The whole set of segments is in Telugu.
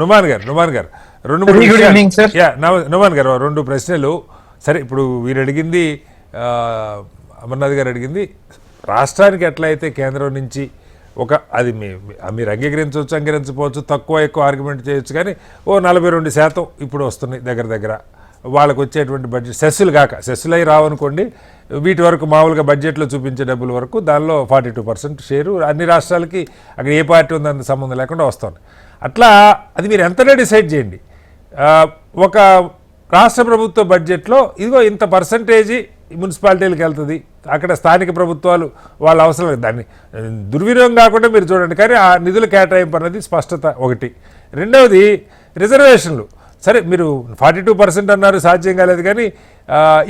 నుమాన్ గారు రెండు ప్రశ్నలు. సరే, ఇప్పుడు వీరు అడిగింది, అమర్నాథ్ గారు అడిగింది రాష్ట్రానికి ఎట్లా అయితే కేంద్రం నుంచి అది మీరు అంగీకరించవచ్చు, తక్కువ ఎక్కువ ఆర్గ్యుమెంట్ చేయొచ్చు, కానీ 42% ఇప్పుడు వస్తున్నాయి దగ్గర వాళ్ళకు వచ్చేటువంటి బడ్జెట్ సెస్సులు సెస్సులు అయి రావనుకోండి, వీటి వరకు మామూలుగా బడ్జెట్లో చూపించే డబ్బుల వరకు దానిలో 42% షేరు అన్ని రాష్ట్రాలకి, అక్కడ ఏ పార్టీ ఉందంత సంబంధం లేకుండా వస్తుంది. అట్లా అది మీరు ఎంతనే డిసైడ్ చేయండి. ఒక రాష్ట్ర ప్రభుత్వ బడ్జెట్లో ఇదిగో ఇంత పర్సంటేజీ మున్సిపాలిటీలకు వెళ్తుంది, అక్కడ స్థానిక ప్రభుత్వాలు వాళ్ళ అవసరం, దాన్ని దుర్వినియోగం కాకుండా మీరు చూడండి, కానీ ఆ నిధుల కేటాయింపు అన్నది స్పష్టత ఒకటి. రెండవది రిజర్వేషన్లు. సరే, మీరు 42% అన్నారు, సాధ్యం కాలేదు, కానీ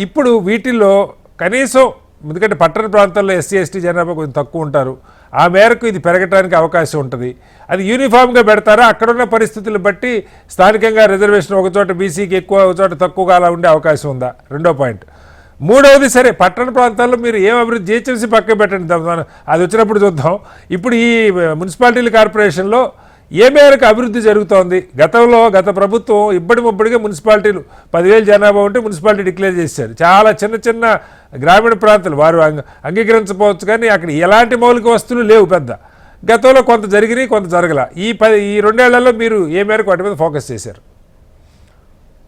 ఇప్పుడు వీటిల్లో కనీసం, ఎందుకంటే పట్టణ ప్రాంతాల్లో ఎస్సీ ఎస్టీ జనాభా కొంచెం తక్కువ ఉంటారు, ఆ మేరకు ఇది పెరగడానికి అవకాశం ఉంటుంది. అది యూనిఫామ్గా పెడతారా, అక్కడున్న పరిస్థితులు బట్టి స్థానికంగా రిజర్వేషన్ ఒక చోట బీసీకి ఎక్కువ, ఒక చోట తక్కువగా అలా ఉండే అవకాశం ఉందా? రెండో పాయింట్. మూడవది, సరే పట్టణ ప్రాంతాల్లో మీరు ఏం అభివృద్ధి జిహెచ్ఎంసీ పక్క పెట్టండి, అది వచ్చినప్పుడు చూద్దాం. ఇప్పుడు ఈ మున్సిపాలిటీల కార్పొరేషన్లో ఏ మేరకు అభివృద్ధి జరుగుతోంది? గత ప్రభుత్వం ఇబ్బడిగా మున్సిపాలిటీలు 10,000 జనాభా ఉంటే మున్సిపాలిటీ డిక్లేర్ చేశారు. చాలా చిన్న గ్రామీణ ప్రాంతాలు వారు అంగీకరించకపోవచ్చు, కానీ అక్కడ ఎలాంటి మౌలిక వస్తువులు లేవు. పెద్ద గతంలో కొంత జరిగినాయి, కొంత జరగల. ఈ 2 ఏళ్లలో మీరు ఏ మేరకు వాటి మీద ఫోకస్ చేశారు?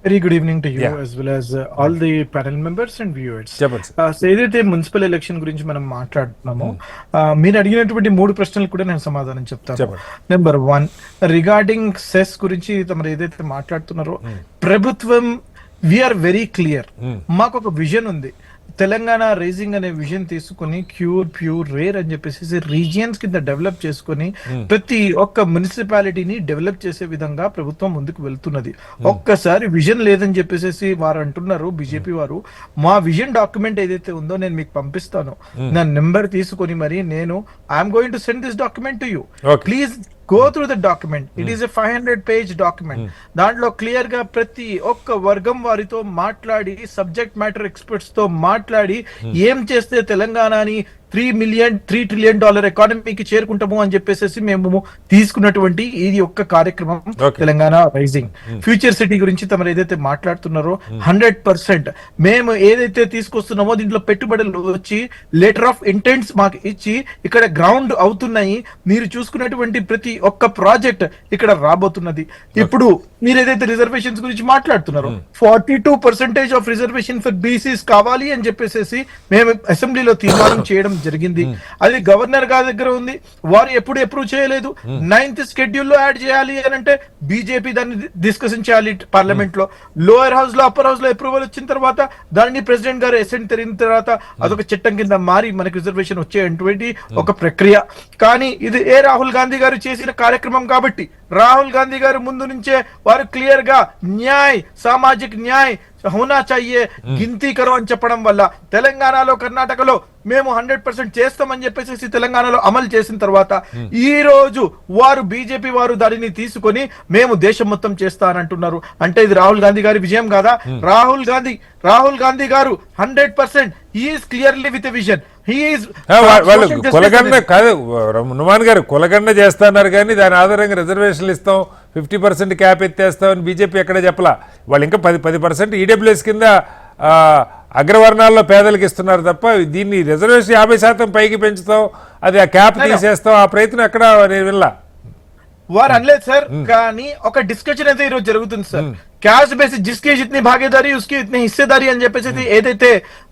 Very good evening to you as well as all the panel members and viewers. ఏదైతే మున్సిపల్ ఎలక్షన్ గురించి మనం మాట్లాడుతున్నామో, మీరు అడిగినటువంటి 3 ప్రశ్నలు కూడా నేను సమాధానం చెప్తాను. నెంబర్ 1, రిగార్డింగ్ సెస్ గురించి తమరు ఏదైతే మాట్లాడుతున్నారో, ప్రభుత్వం వీఆర్ వెరీ క్లియర్. మాకు ఒక విజన్ ఉంది. తెలంగాణ రైజింగ్ అనే విజన్ తీసుకుని ప్యూర్ రేర్ అని చెప్పేసి రీజియన్స్ కింద డెవలప్ చేసుకుని ప్రతి ఒక్క మున్సిపాలిటీని డెవలప్ చేసే విధంగా ప్రభుత్వం ముందుకు వెళ్తున్నది. ఒక్కసారి విజన్ లేదని చెప్పేసి వారు అంటున్నారు, బీజేపీ వారు. మా విజన్ డాక్యుమెంట్ ఏదైతే ఉందో నేను మీకు పంపిస్తాను, నా నెంబర్ తీసుకొని మరి నేను I'm going to send this document to you. Please go through the document. It is a 500-page document. దాంట్లో క్లియర్ గా ప్రతి ఒక్క వర్గం వారితో మాట్లాడి, సబ్జెక్ట్ మ్యాటర్ ఎక్స్పర్ట్స్ తో మాట్లాడి, ఏం చేస్తే తెలంగాణని $3 trillion ఎకానమీకి చేరుకుంటాము అని చెప్పేసి మేము తీసుకున్నటువంటి ఇది ఒక్క కార్యక్రమం తెలంగాణ రైజింగ్. ఫ్యూచర్ సిటీ గురించి తమరు ఏదైతే మాట్లాడుతున్నారో 100% మేము ఏదైతే తీసుకొస్తున్నామో దీంట్లో పెట్టుబడులు వచ్చి లెటర్ ఆఫ్ ఇంటెంట్స్ మాకు ఇచ్చి ఇక్కడ గ్రౌండ్ అవుతున్నాయి. మీరు చూసుకున్నటువంటి ప్రతి ఒక్క ప్రాజెక్ట్ ఇక్కడ రాబోతున్నది. ఇప్పుడు మీరు ఏదైతే రిజర్వేషన్స్ గురించి మాట్లాడుతున్నారో, 42% ఆఫ్ రిజర్వేషన్ ఫర్ బీసీస్ కావాలి అని చెప్పేసి మేము అసెంబ్లీలో తీర్మానం చేయడం జరిగింది. అది గవర్నర్ గారి దగ్గర ఉంది, వారు ఎప్పుడు అప్రూవ్ చేయలేదు. 9th షెడ్యూల్ లో యాడ్ చేయాలి అని అంటే బీజేపీ దాన్ని డిస్కషన్ చేయాలి పార్లమెంట్ లో. లోయర్ హౌస్ లో, అప్పర్ హౌస్ లో అప్రూవల్ వచ్చిన తర్వాత దాన్ని ప్రెసిడెంట్ గారు అసెంట్ తిరిగిన తర్వాత అదొక చట్టం కింద మారి మనకి రిజర్వేషన్ వచ్చేటువంటి ఒక ప్రక్రియ. కానీ ఇది రాహుల్ గాంధీ గారు చేసిన కార్యక్రమం కాబట్టి రాహుల్ గాంధీ గారు ముందు నుంచే వారు క్లియర్ గా న్యాయ్, సామాజిక న్యాయ్ హోనా చాయే, గింతీ కరో అని చెప్పడం వల్ల తెలంగాణలో, కర్ణాటకలో మేము 100% చేస్తామని చెప్పేసి తెలంగాణలో అమలు చేసిన తర్వాత ఈ రోజు వారు బీజేపీ వారు దానిని తీసుకొని మేము దేశం మొత్తం చేస్తానంటున్నారు. అంటే ఇది రాహుల్ గాంధీ గారి విజయం కాదా? రాహుల్ గాంధీ గారు 100% is clearly with vision. Numan గారు కులగండ చేస్తున్నారు, కానీ దాని ఆధారంగా రిజర్వేషన్లు ఇస్తాం, 50% క్యాప్ ఎత్తేస్తామని బీజేపీ ఎక్కడే చెప్పలా. వాళ్ళు ఇంకా 10% ఈడబ్ల్యూఎస్ కింద అగ్రవర్ణాల్లో పేదలకు ఇస్తున్నారు తప్ప, దీన్ని రిజర్వేషన్ 50% పైకి పెంచుతాం, అది ఆ క్యాప్ తీసేస్తాం, ఆ ప్రయత్నం ఎక్కడ నేను వినలా. వారు అనలేదు సార్, కానీ ఒక డిస్కషన్ అయితే ఈరోజు జరుగుతుంది సార్. క్యాష్ బేసిస్ జిస్కి జితనీ భాగీదారీ ఉస్కి ఇతనీ హిస్సేదారీ అని చెప్పేసి ఏదైతే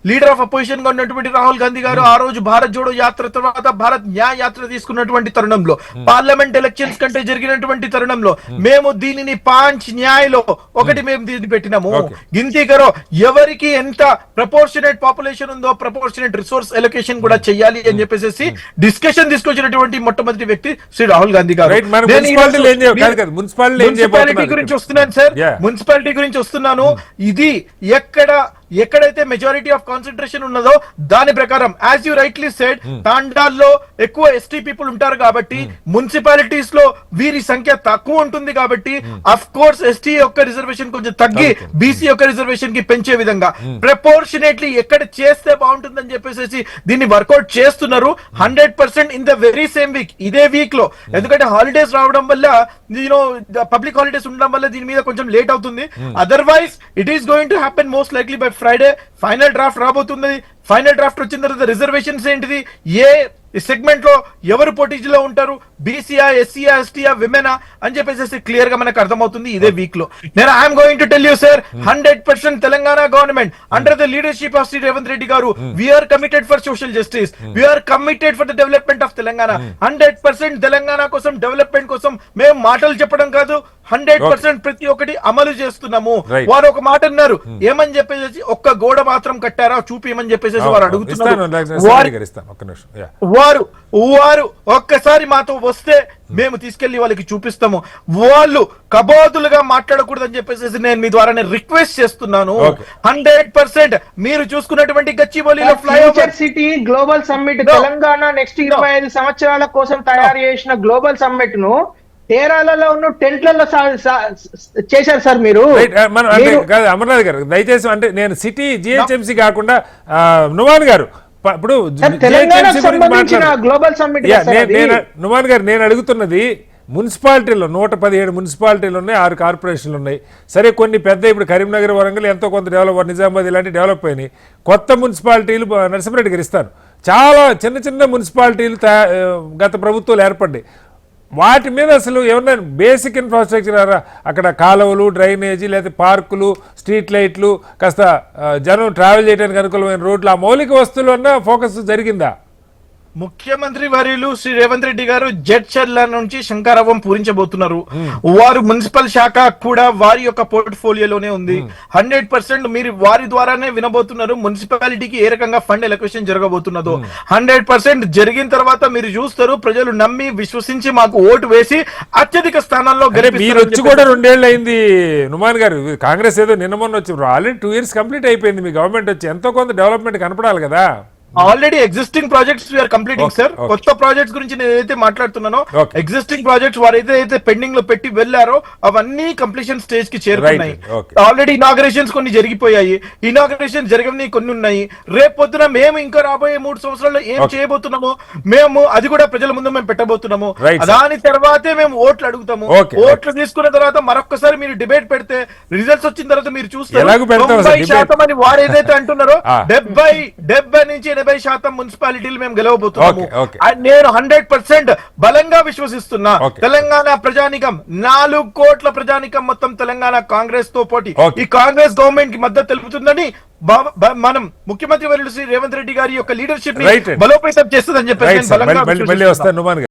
లీడర్ ఆఫ్ అపోజిషన్ గా ఉన్నటువంటి రాహుల్ గాంధీ గారు ఆ రోజు భారత్ జోడో యాత్ర తర్వాత భారత్ న్యాయ యాత్ర తీసుకున్నటువంటి తరుణంలో, పార్లమెంట్ ఎలక్షన్స్ కంటే జరిగినటువంటి తరుణంలో మేము దీనిని 5 న్యాయలో ఒకటి మేము దీన్ని పెట్టినాము. గింతీ కరో, ఎవరికి ఎంత ప్రపోర్షనేట్ పాపులేషన్ ఉందో ప్రపోర్షనేట్ రిసోర్స్ ఎలొకేషన్ కూడా చెయ్యాలి అని చెప్పేసి డిస్కషన్ తీసుకొచ్చినటువంటి మొట్టమొదటి వ్యక్తి శ్రీ రాహుల్ గాంధీ గారు. మున్సిపాలిటీ గురించి వస్తున్నాను సార్, మున్సిపాలిటీ గురించి వస్తున్నాను. ఇది ఎక్కడ ఎక్కడైతే మెజారిటీ ఆఫ్ కాన్సన్ట్రేషన్ ఉన్నదో దాని ప్రకారం యాజ్ యూ రైట్లీ సెడ్ తాండాల్లో ఎక్కువ ఎస్టీ పీపుల్ ఉంటారు కాబట్టి మున్సిపాలిటీస్ లో వీరి సంఖ్య తక్కువ ఉంటుంది కాబట్టి అఫ్ కోర్స్ ఎస్టీ యొక్క రిజర్వేషన్ కొంచెం తగ్గి బీసీ యొక్క రిజర్వేషన్ కి పెంచే విధంగా ప్రపోర్షనేట్లీ ఎక్కడ చేస్తే బాగుంటుందని చెప్పేసి దీన్ని వర్కౌట్ చేస్తున్నారు 100% in the very same week, ఇదే వీక్ లో. ఎందుకంటే హాలిడేస్ రావడం వల్ల పబ్లిక్ హాలిడేస్ ఉండడం వల్ల దీని మీద కొంచెం లేట్ అవుతుంది. Otherwise it is going to happen most likely by Friday. Final draft రాబోతుంది. ఫైనల్ డ్రాఫ్ట్ వచ్చిన తర్వాత రిజర్వేషన్స్ ఏంటిది, ఏ సెగ్మెంట్ లో ఎవరు పోటీలో ఉంటారు, బీసీఆ, ఎస్సీఆ, ఎస్టీఆ, విమెనా అని చెప్పేసి క్లియర్ గా మనకు అర్థమవుతుంది ఇదే వీక్ లో. నేను I'm going to tell you sir, 100% Telangana government under the leadership of Shri Revanth Reddy garu we are committed for social justice, we are committed for the development of Telangana. 100% Telangana కోసం, డెవలప్మెంట్ కోసం మేము మాటలు చెప్పడం కాదు, 100% ప్రతి ఒక్కటి అమలు చేస్తున్నాము. వారు ఒక మాట అన్నారు, ఏమని చెప్పేసి ఒక్క గోడ మాత్రం కట్టారా చూపిమని చెప్పేసి వారు అడుగుతున్నారు. వారు ఒక్కసారి మాతో వస్తే మేము తీసుకెళ్లి వాళ్ళకి చూపిస్తాము. వాళ్ళు కబోదులుగా మాట్లాడకూడదని చెప్పేసి నేను మీ ద్వారా రిక్వెస్ట్ చేస్తున్నాను. 100% మీరు చూసుకున్నటువంటి గచ్చిబౌలిలో future city global summit Telangana next 25 సంవత్సరాల కోసం తయారు చేసిన గ్లోబల్ సమ్మిట్ ను తేరాలలో ఉన్న టెంట్లలో చేశారు సార్ మీరు. అమర్నాథ్ గారు దయచేసి, అంటే నేను సిటీ జిహెచ్ఎంసీ కాకుండా నుమాన్ గారు ఇప్పుడు గ్లోబల్ సమ్మిట్ నుమాన్ గారు నేను అడుగుతున్నది మున్సిపాలిటీలో 117 మున్సిపాలిటీలు ఉన్నాయి, 6 కార్పొరేషన్లు ఉన్నాయి. సరే కొన్ని పెద్ద ఇప్పుడు కరీంనగర్, వరంగల్ ఎంతో కొంత డెవలప్, నిజామాబాద్ ఇలాంటి డెవలప్ అయినాయి. కొత్త మున్సిపాలిటీలు నరసింహారెడ్డి గారు ఇస్తాను. చాలా చిన్న చిన్న మున్సిపాలిటీలు గత ప్రభుత్వాలు ఏర్పడ్డాయి. వాటి మీద అసలు ఏమన్నా బేసిక్ ఇన్ఫ్రాస్ట్రక్చర్, అక్కడ కాలువలు, డ్రైనేజీ, లేదా పార్కులు, స్ట్రీట్ లైట్లు, కాస్త జనం ట్రావెల్ చేయడానికి అనుకూలమైన రోడ్లు, ఆ మౌలిక వస్తువులు అన్న ఫోకస్ జరిగిందా? ముఖ్యమంత్రి వర్యులు శ్రీ రేవంత్ రెడ్డి గారు జడ్చర్ల నుంచి శంకారావం పూరించబోతున్నారు. వారు మున్సిపల్ శాఖ కూడా వారి యొక్క పోర్ట్ఫోలియోలోనే ఉంది. 100% మీరు వారి ద్వారానే వినబోతున్నారు మున్సిపాలిటీకి ఏ రకంగా ఫండ్ ఎలొకేషన్ జరగబోతున్నదో. 100% జరిగిన తర్వాత మీరు చూస్తారు, ప్రజలు నమ్మి విశ్వసించి మాకు ఓటు వేసి అత్యధిక స్థానాల్లో మీరు వచ్చి కూడా 2 ఏళ్ళు అయింది నుమాన్ గారు. కాంగ్రెస్ ఏదో నిన్న మొన్న వచ్చి ఆల్రెడీ 2 years కంప్లీట్ అయిపోయింది మీ గవర్నమెంట్ వచ్చి. ఎంతో కొంత డెవలప్మెంట్ కనపడాలి కదా. Already existing projects we're completing sir. కొత్త ప్రాజెక్ట్స్ గురించి నేను ఏదైతే మాట్లాడుతున్నానో, ఎగ్జిస్టింగ్ ప్రాజెక్ట్స్ వారు ఏదైతే పెండింగ్ లో పెట్టి వెళ్లారో అవన్నీ కంప్లీషన్ స్టేజ్ కి చేరుకున్నాయి. ఆల్రెడీ ఇనాగరేషన్స్ కొన్ని జరిగిపోయాయి, ఇనాగరేషన్ జరగని కొన్ని ఉన్నాయి. రేపు పొద్దున మేము ఇంకా రాబోయే 3 సంవత్సరాల్లో ఏం చేయబోతున్నామో మేము అది కూడా ప్రజల ముందు మేము పెట్టబోతున్నాము. దాని తర్వాతే మేము ఓట్లు అడుగుతాము. ఓట్లు తీసుకున్న తర్వాత మరొకసారి మీరు డిబేట్ పెడితే రిజల్ట్స్ వచ్చిన తర్వాత మీరు చూస్తారు 90% అని వారు ఏదైతే అంటున్నారో 70 నుంచి 80% మున్సిపాలిటీలు మేము గెలవబోతున్నాము. నేను 100% బలంగా విశ్వసిస్తున్నా. తెలంగాణ ప్రజానికం 4 కోట్ల ప్రజానికం మొత్తం తెలంగాణ కాంగ్రెస్ తో పోటీ ఈ కాంగ్రెస్ గవర్నమెంట్ కి మద్దతు తెలుపుతుందని మనం ముఖ్యమంత్రి వర్యులు శ్రీ రేవంత్ రెడ్డి గారి యొక్క లీడర్షిప్ ని బలోపేతం చేస్తుందని చెప్పేసి